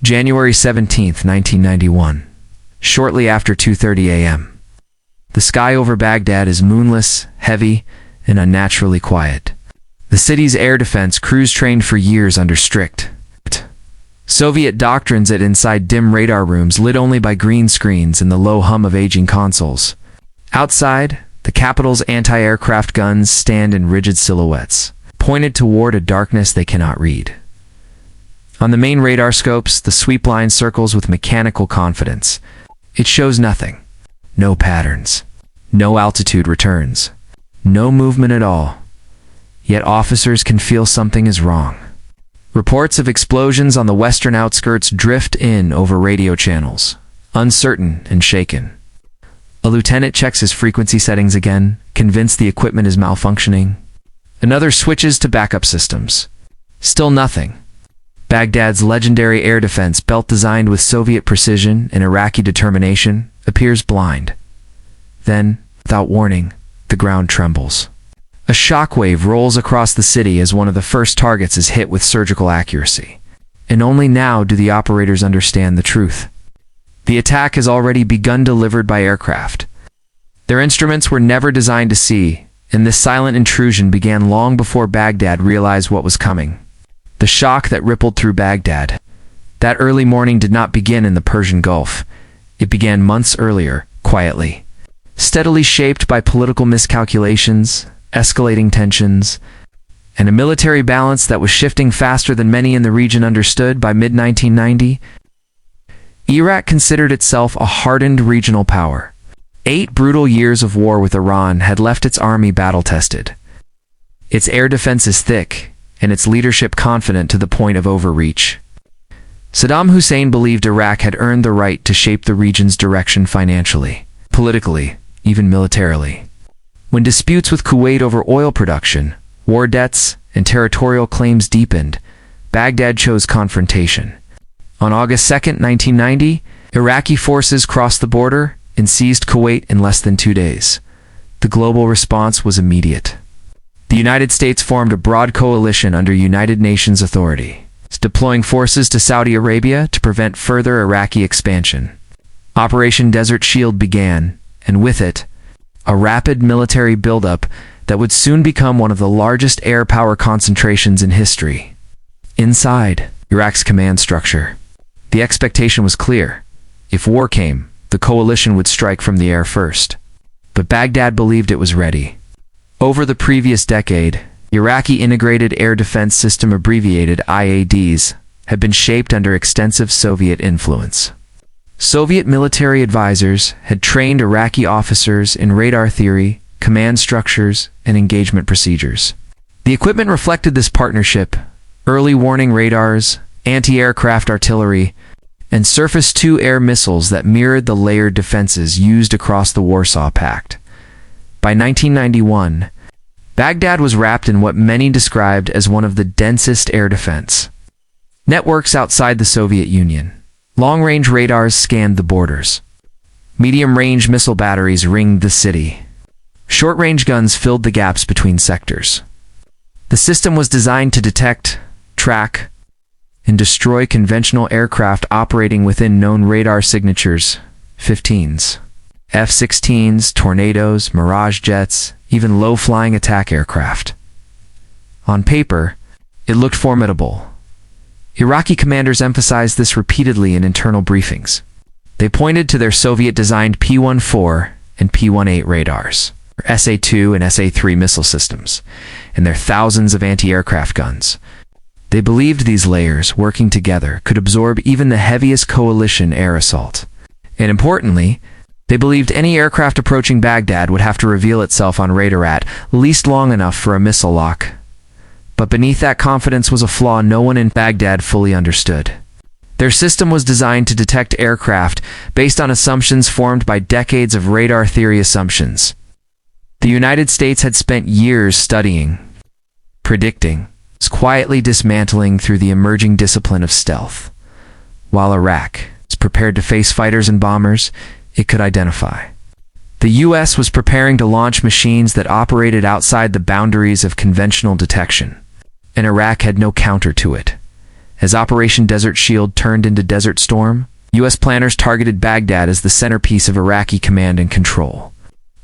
January 17, 1991. Shortly after 2:30 a.m. The sky over Baghdad is moonless, heavy, and unnaturally quiet. The city's air defense crews trained for years under strict Soviet doctrines sit inside dim radar rooms lit only by green screens and the low hum of aging consoles. Outside, the capital's anti-aircraft guns stand in rigid silhouettes, pointed toward a darkness they cannot read. On the main radar scopes, the sweep line circles with mechanical confidence. It shows nothing. No patterns. No altitude returns. No movement at all. Yet officers can feel something is wrong. Reports of explosions on the western outskirts drift in over radio channels, uncertain and shaken. A lieutenant checks his frequency settings again, convinced the equipment is malfunctioning. Another switches to backup systems. Still nothing. Baghdad's legendary air defense, belt designed with Soviet precision and Iraqi determination, appears blind. Then, without warning, the ground trembles. A shockwave rolls across the city as one of the first targets is hit with surgical accuracy. And only now do the operators understand the truth. The attack has already begun, delivered by aircraft. Their instruments were never designed to see, and this silent intrusion began long before Baghdad realized what was coming. The shock that rippled through Baghdad. That early morning did not begin in the Persian Gulf. It began months earlier, quietly. Steadily shaped by political miscalculations, escalating tensions, and a military balance that was shifting faster than many in the region understood. By mid-1990, Iraq considered itself a hardened regional power. 8 brutal years of war with Iran had left its army battle-tested. Its air defenses thick, and its leadership confident to the point of overreach. Saddam Hussein believed Iraq had earned the right to shape the region's direction financially, politically, even militarily. When disputes with Kuwait over oil production, war debts, and territorial claims deepened, Baghdad chose confrontation. On August 2, 1990, Iraqi forces crossed the border and seized Kuwait in less than 2 days. The global response was immediate. The United States formed a broad coalition under United Nations authority, deploying forces to Saudi Arabia to prevent further Iraqi expansion. Operation Desert Shield began, and with it, a rapid military buildup that would soon become one of the largest air power concentrations in history. Inside Iraq's command structure, the expectation was clear. If war came, the coalition would strike from the air first. But Baghdad believed it was ready. Over the previous decade, Iraqi Integrated Air Defense System, abbreviated IADS, had been shaped under extensive Soviet influence. Soviet military advisors had trained Iraqi officers in radar theory, command structures, and engagement procedures. The equipment reflected this partnership: early warning radars, anti-aircraft artillery, and surface-to-air missiles that mirrored the layered defenses used across the Warsaw Pact. By 1991, Baghdad was wrapped in what many described as one of the densest air defense networks outside the Soviet Union. Long-range radars scanned the borders. Medium-range missile batteries ringed the city. Short-range guns filled the gaps between sectors. The system was designed to detect, track, and destroy conventional aircraft operating within known radar signatures: 15s, F-16s, Tornadoes, Mirage jets, even low-flying attack aircraft. On paper, it looked formidable. Iraqi commanders emphasized this repeatedly in internal briefings. They pointed to their Soviet-designed P-14 and P-18 radars, or SA-2 and SA-3 missile systems, and their thousands of anti-aircraft guns. They believed these layers, working together, could absorb even the heaviest coalition air assault. And importantly, they believed any aircraft approaching Baghdad would have to reveal itself on radar at least long enough for a missile lock. But beneath that confidence was a flaw no one in Baghdad fully understood. Their system was designed to detect aircraft based on assumptions formed by decades of radar theory assumptions. The United States had spent years studying, predicting, quietly dismantling through the emerging discipline of stealth. While Iraq was prepared to face fighters and bombers it could identify. The U.S. was preparing to launch machines that operated outside the boundaries of conventional detection, and Iraq had no counter to it. As Operation Desert Shield turned into Desert Storm, U.S. planners targeted Baghdad as the centerpiece of Iraqi command and control.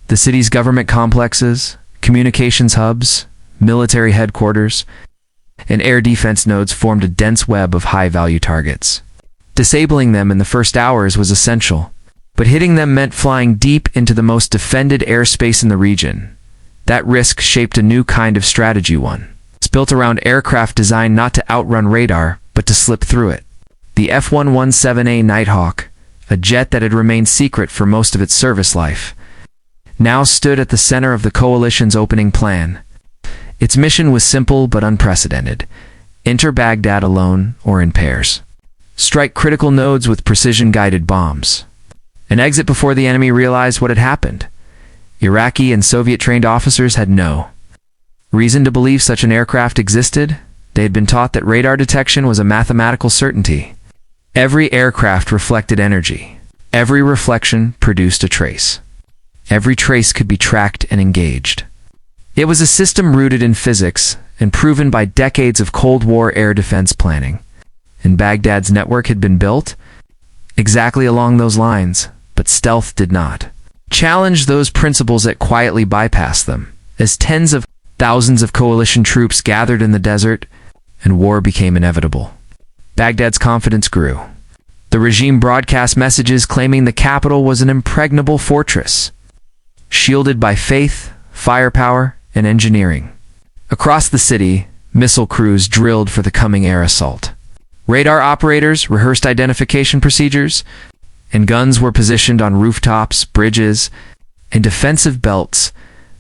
The city's government complexes, communications hubs, military headquarters, and air defense nodes formed a dense web of high-value targets. Disabling them in the first hours was essential, but hitting them meant flying deep into the most defended airspace in the region. That risk shaped a new kind of strategy one. It's built around aircraft designed not to outrun radar, but to slip through it. The F-117A Nighthawk, a jet that had remained secret for most of its service life, now stood at the center of the coalition's opening plan. Its mission was simple but unprecedented. Enter Baghdad alone or in pairs. Strike critical nodes with precision-guided bombs. And exit before the enemy realized what had happened. Iraqi and Soviet-trained officers had no reason to believe such an aircraft existed. They had been taught that radar detection was a mathematical certainty. Every aircraft reflected energy. Every reflection produced a trace. Every trace could be tracked and engaged. It was a system rooted in physics and proven by decades of Cold War air defense planning. And Baghdad's network had been built exactly along those lines, but stealth did not. Challenge those principles that quietly bypassed them. As tens of thousands of coalition troops gathered in the desert, and war became inevitable. Baghdad's confidence grew. The regime broadcast messages claiming the capital was an impregnable fortress, shielded by faith, firepower, and engineering. Across the city, missile crews drilled for the coming air assault. Radar operators rehearsed identification procedures, and guns were positioned on rooftops, bridges, and defensive belts.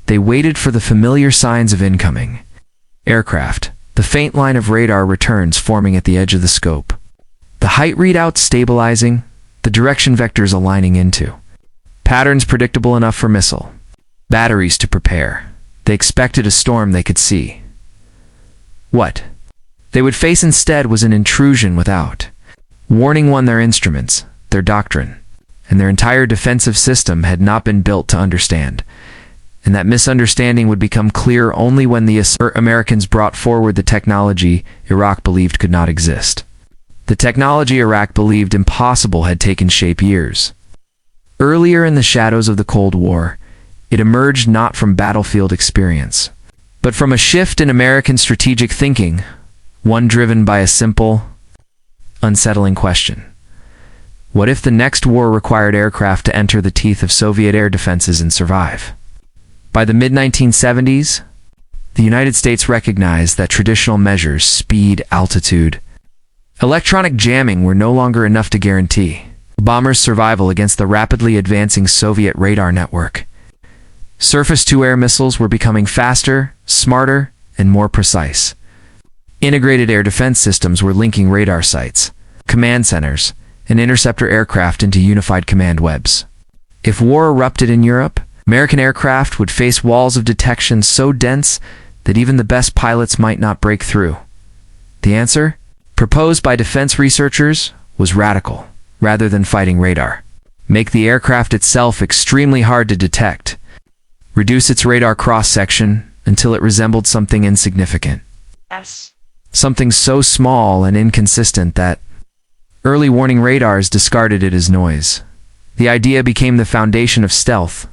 They waited for the familiar signs of incoming aircraft, the faint line of radar returns forming at the edge of the scope. The height readouts stabilizing, the direction vectors aligning into patterns predictable enough for missile batteries to prepare. They expected a storm they could see. What they would face instead was an intrusion without warning. One, their instruments, their doctrine, and their entire defensive system had not been built to understand. And that misunderstanding would become clear only when the Americans brought forward the technology Iraq believed could not exist. The technology Iraq believed impossible had taken shape years earlier in the shadows of the Cold War. It emerged not from battlefield experience, but from a shift in American strategic thinking, one driven by a simple, unsettling question. What if the next war required aircraft to enter the teeth of Soviet air defenses and survive? By the mid-1970s, the United States recognized that traditional measures, speed, altitude, electronic jamming were no longer enough to guarantee a bomber's survival against the rapidly advancing Soviet radar network. Surface-to-air missiles were becoming faster, smarter, and more precise. Integrated air defense systems were linking radar sites, command centers, and interceptor aircraft into unified command webs. If war erupted in Europe, American aircraft would face walls of detection so dense that even the best pilots might not break through. The answer, proposed by defense researchers, was radical. Rather than fighting radar, make the aircraft itself extremely hard to detect. Reduce its radar cross-section until it resembled something insignificant. Something so small and inconsistent that early warning radars discarded it as noise. The idea became the foundation of stealth,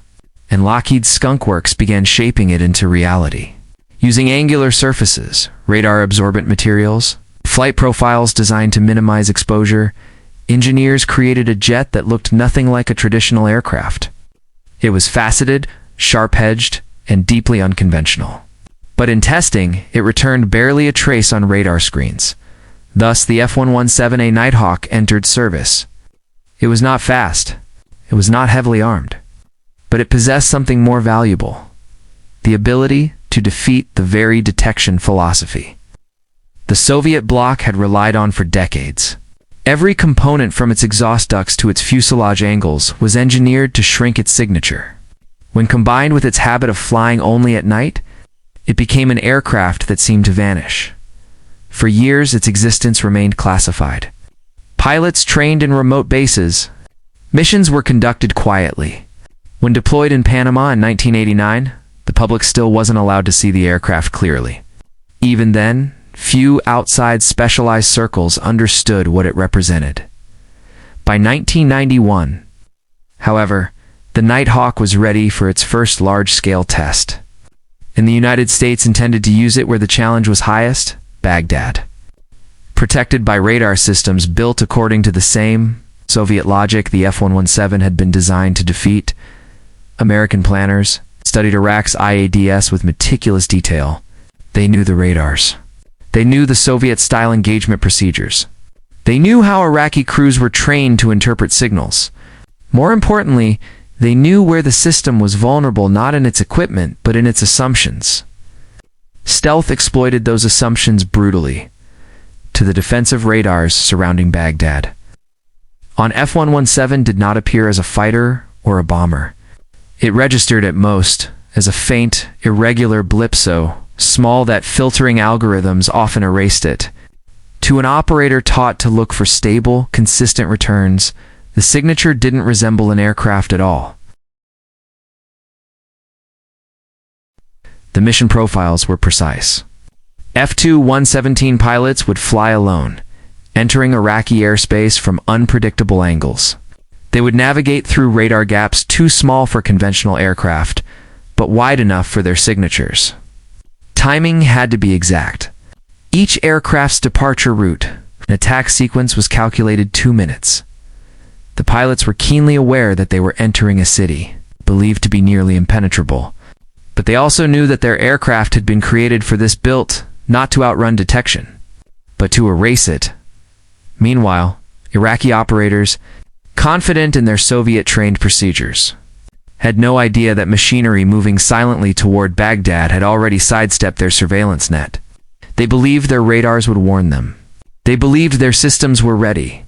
and Lockheed's Skunk Works began shaping it into reality. Using angular surfaces, radar-absorbent materials, flight profiles designed to minimize exposure, engineers created a jet that looked nothing like a traditional aircraft. It was faceted, sharp-edged, and deeply unconventional. But in testing, it returned barely a trace on radar screens. Thus, the F-117A Nighthawk entered service. It was not fast. It was not heavily armed. But it possessed something more valuable: the ability to defeat the very detection philosophy the Soviet bloc had relied on for decades. Every component from its exhaust ducts to its fuselage angles was engineered to shrink its signature. When combined with its habit of flying only at night, it became an aircraft that seemed to vanish. For years, its existence remained classified. Pilots trained in remote bases. Missions were conducted quietly. When deployed in Panama in 1989, the public still wasn't allowed to see the aircraft clearly. Even then, few outside specialized circles understood what it represented. By 1991, however, the Nighthawk was ready for its first large-scale test. And the United States intended to use it where the challenge was highest, Baghdad. Protected by radar systems built according to the same Soviet logic the F-117 had been designed to defeat, American planners studied Iraq's IADS with meticulous detail. They knew the radars. They knew the Soviet-style engagement procedures. They knew how Iraqi crews were trained to interpret signals. More importantly, they knew where the system was vulnerable not in its equipment, but in its assumptions. Stealth exploited those assumptions brutally to the defensive radars surrounding Baghdad. An F-117 did not appear as a fighter or a bomber. It registered at most as a faint, irregular blip so small that filtering algorithms often erased it. To an operator taught to look for stable, consistent returns, the signature didn't resemble an aircraft at all. The mission profiles were precise. F-117 pilots would fly alone, entering Iraqi airspace from unpredictable angles. They would navigate through radar gaps too small for conventional aircraft, but wide enough for their signatures. Timing had to be exact. Each aircraft's departure route, an attack sequence, was calculated 2 minutes. The pilots were keenly aware that they were entering a city, believed to be nearly impenetrable. But they also knew that their aircraft had been created for this, built not to outrun detection, but to erase it. Meanwhile, Iraqi operators, confident in their Soviet-trained procedures, had no idea that machinery moving silently toward Baghdad had already sidestepped their surveillance net. They believed their radars would warn them. They believed their systems were ready.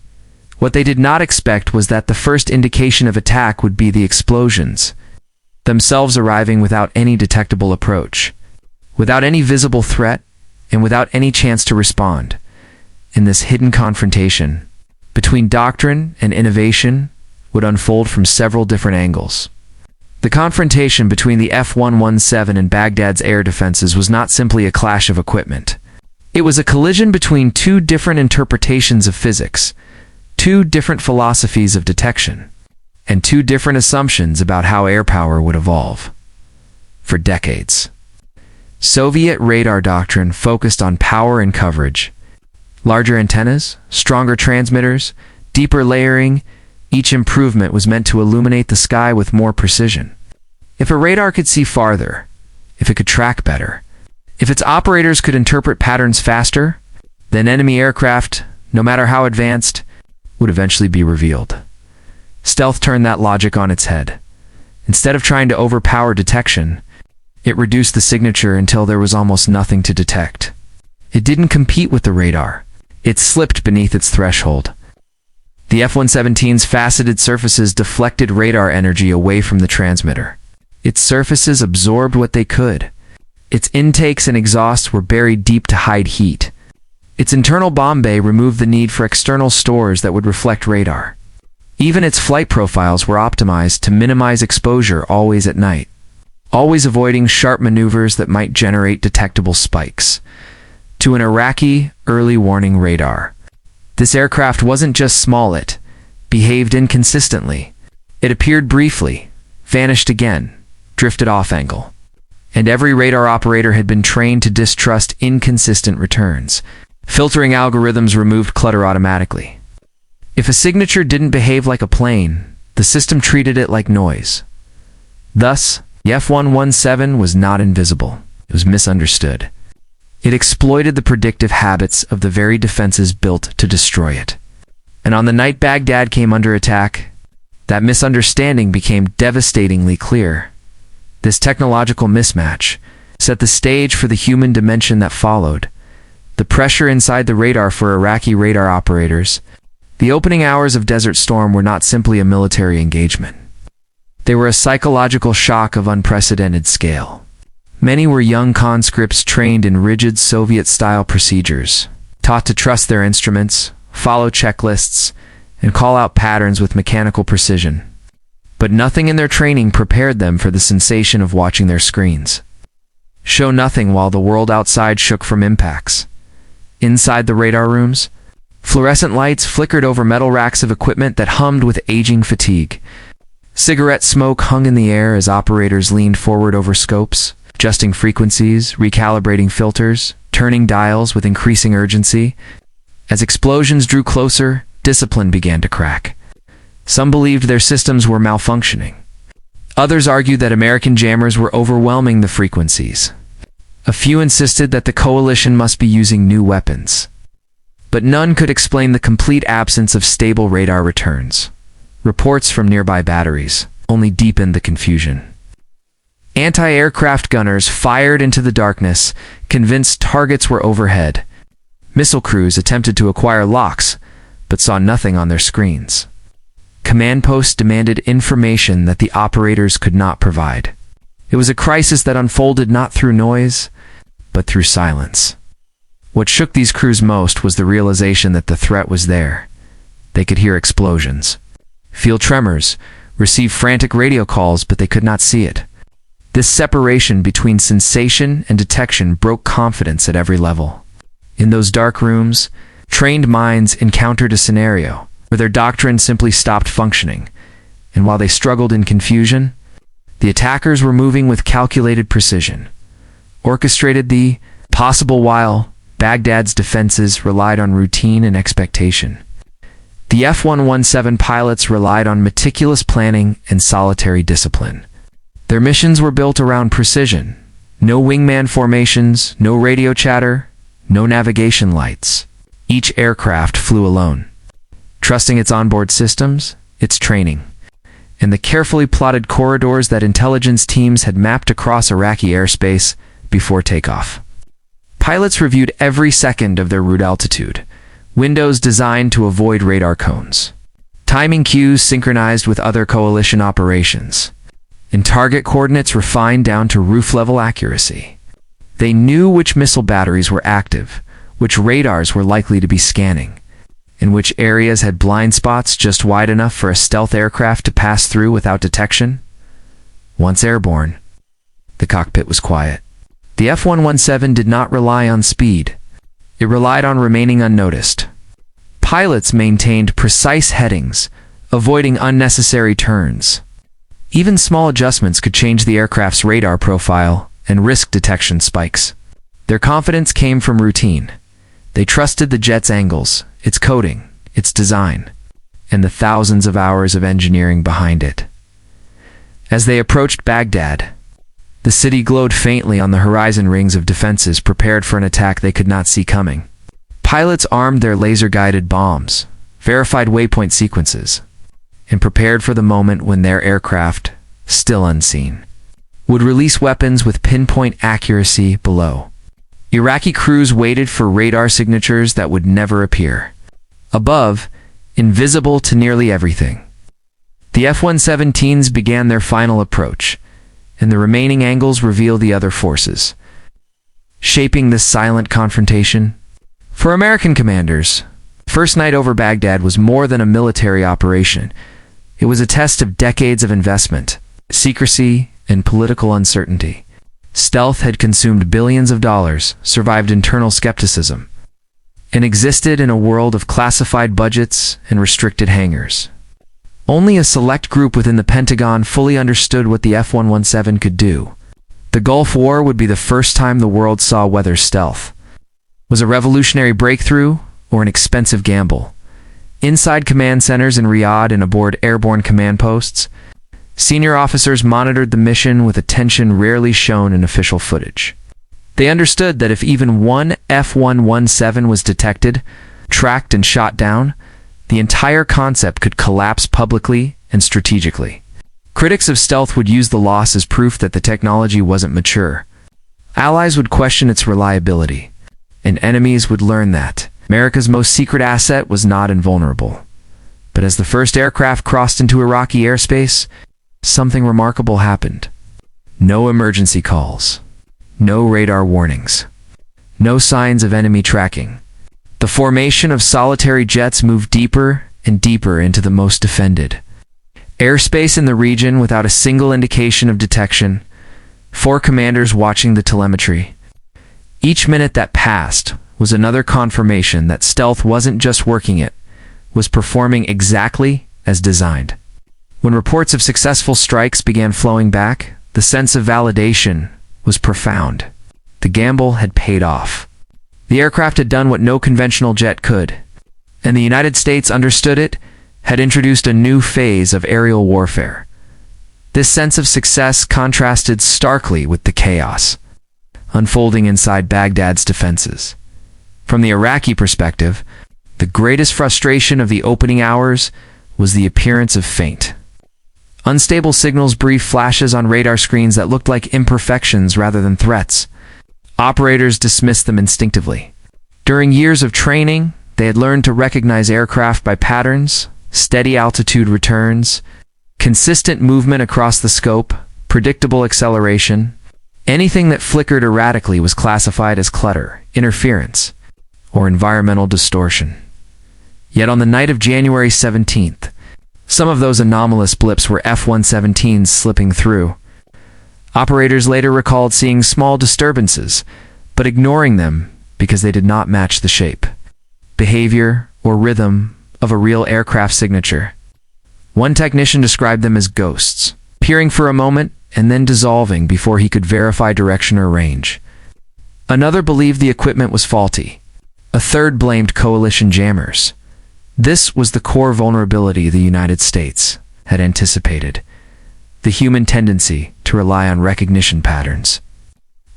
What they did not expect was that the first indication of attack would be the explosions, themselves arriving without any detectable approach, without any visible threat, and without any chance to respond. In this hidden confrontation between doctrine and innovation would unfold from several different angles. The confrontation between the F-117 and Baghdad's air defenses was not simply a clash of equipment. It was a collision between two different interpretations of physics, two different philosophies of detection, and two different assumptions about how air power would evolve. For decades, Soviet radar doctrine focused on power and coverage. Larger antennas, stronger transmitters, deeper layering. Each improvement was meant to illuminate the sky with more precision. If a radar could see farther, if it could track better, if its operators could interpret patterns faster, then enemy aircraft, no matter how advanced, would eventually be revealed. Stealth turned that logic on its head. Instead of trying to overpower detection, it reduced the signature until there was almost nothing to detect. It didn't compete with the radar. It slipped beneath its threshold. The F-117's faceted surfaces deflected radar energy away from the transmitter. Its surfaces absorbed what they could. Its intakes and exhausts were buried deep to hide heat. Its internal bomb bay removed the need for external stores that would reflect radar. Even its flight profiles were optimized to minimize exposure always at night, always avoiding sharp maneuvers that might generate detectable spikes. To an Iraqi early warning radar, this aircraft wasn't just small, it behaved inconsistently. It appeared briefly, vanished again, drifted off angle. And every radar operator had been trained to distrust inconsistent returns. Filtering algorithms removed clutter automatically. If a signature didn't behave like a plane, the system treated it like noise. Thus, the F-117 was not invisible. It was misunderstood. It exploited the predictive habits of the very defenses built to destroy it. And on the night Baghdad came under attack, that misunderstanding became devastatingly clear. This technological mismatch set the stage for the human dimension that followed. The pressure inside the radar for Iraqi radar operators. The opening hours of Desert Storm were not simply a military engagement. They were a psychological shock of unprecedented scale. Many were young conscripts trained in rigid Soviet-style procedures, taught to trust their instruments, follow checklists, and call out patterns with mechanical precision. But nothing in their training prepared them for the sensation of watching their screens show nothing while the world outside shook from impacts. Inside the radar rooms, fluorescent lights flickered over metal racks of equipment that hummed with aging fatigue. Cigarette smoke hung in the air as operators leaned forward over scopes, adjusting frequencies, recalibrating filters, turning dials with increasing urgency. As explosions drew closer, discipline began to crack. Some believed their systems were malfunctioning. Others argued that American jammers were overwhelming the frequencies. A few insisted that the coalition must be using new weapons. But none could explain the complete absence of stable radar returns. Reports from nearby batteries only deepened the confusion. Anti-aircraft gunners fired into the darkness, convinced targets were overhead. Missile crews attempted to acquire locks, but saw nothing on their screens. Command posts demanded information that the operators could not provide. It was a crisis that unfolded not through noise, but through silence. What shook these crews most was the realization that the threat was there. They could hear explosions, feel tremors, receive frantic radio calls, but they could not see it. This separation between sensation and detection broke confidence at every level. In those dark rooms, trained minds encountered a scenario where their doctrine simply stopped functioning, and while they struggled in confusion, the attackers were moving with calculated precision, orchestrated the possible while Baghdad's defenses relied on routine and expectation. The F-117 pilots relied on meticulous planning and solitary discipline. Their missions were built around precision. No wingman formations, no radio chatter, no navigation lights. Each aircraft flew alone, trusting its onboard systems, its training, and the carefully plotted corridors that intelligence teams had mapped across Iraqi airspace before takeoff. Pilots reviewed every second of their route altitude, windows designed to avoid radar cones, timing cues synchronized with other coalition operations, and target coordinates refined down to roof-level accuracy. They knew which missile batteries were active, which radars were likely to be scanning, and which areas had blind spots just wide enough for a stealth aircraft to pass through without detection. Once airborne, the cockpit was quiet. The F-117 did not rely on speed. It relied on remaining unnoticed. Pilots maintained precise headings, avoiding unnecessary turns. Even small adjustments could change the aircraft's radar profile and risk detection spikes. Their confidence came from routine. They trusted the jet's angles, its coding, its design, and the thousands of hours of engineering behind it. As they approached Baghdad, the city glowed faintly on the horizon rings of defenses prepared for an attack they could not see coming. Pilots armed their laser-guided bombs, verified waypoint sequences, and prepared for the moment when their aircraft, still unseen, would release weapons with pinpoint accuracy below. Iraqi crews waited for radar signatures that would never appear. Above, invisible to nearly everything, the F-117s began their final approach, and the remaining angles reveal the other forces, shaping this silent confrontation. For American commanders, first night over Baghdad was more than a military operation. It was a test of decades of investment, secrecy, and political uncertainty. Stealth had consumed billions of dollars, survived internal skepticism, and existed in a world of classified budgets and restricted hangars. Only a select group within the Pentagon fully understood what the F-117 could do. The Gulf War would be the first time the world saw weather stealth. Was a revolutionary breakthrough or an expensive gamble? Inside command centers in Riyadh and aboard airborne command posts, senior officers monitored the mission with attention rarely shown in official footage. They understood that if even one F-117 was detected, tracked, and shot down, the entire concept could collapse publicly and strategically. Critics of stealth would use the loss as proof that the technology wasn't mature. Allies would question its reliability, and enemies would learn that America's most secret asset was not invulnerable. But as the first aircraft crossed into Iraqi airspace, something remarkable happened. No emergency calls, no radar warnings, no signs of enemy tracking. The formation of solitary jets moved deeper and deeper into the most defended airspace in the region without a single indication of detection. 4 commanders watching the telemetry. Each minute that passed was another confirmation that stealth wasn't just working, it was performing exactly as designed. When reports of successful strikes began flowing back, the sense of validation was profound. The gamble had paid off. The aircraft had done what no conventional jet could, and the United States understood it, had introduced a new phase of aerial warfare. This sense of success contrasted starkly with the chaos unfolding inside Baghdad's defenses. From the Iraqi perspective, the greatest frustration of the opening hours was the appearance of feint. Unstable signals, brief flashes on radar screens that looked like imperfections rather than threats. Operators dismissed them instinctively. During years of training, they had learned to recognize aircraft by patterns, steady altitude returns, consistent movement across the scope, predictable acceleration. Anything that flickered erratically was classified as clutter, interference, or environmental distortion. Yet on the night of January 17th, some of those anomalous blips were F-117s slipping through. Operators later recalled seeing small disturbances, but ignoring them because they did not match the shape, behavior, or rhythm of a real aircraft signature. One technician described them as ghosts, appearing for a moment and then dissolving before he could verify direction or range. Another believed the equipment was faulty. A third blamed coalition jammers. This was the core vulnerability the United States had anticipated: the human tendency to rely on recognition patterns.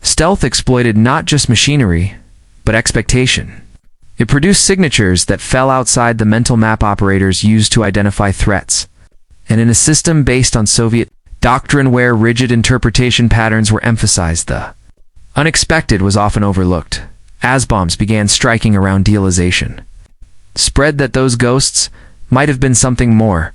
Stealth exploited not just machinery, but expectation. It produced signatures that fell outside the mental map operators used to identify threats. And in a system based on Soviet doctrine where rigid interpretation patterns were emphasized, the unexpected was often overlooked. As bombs began striking around dealization, spread that those ghosts might have been something more: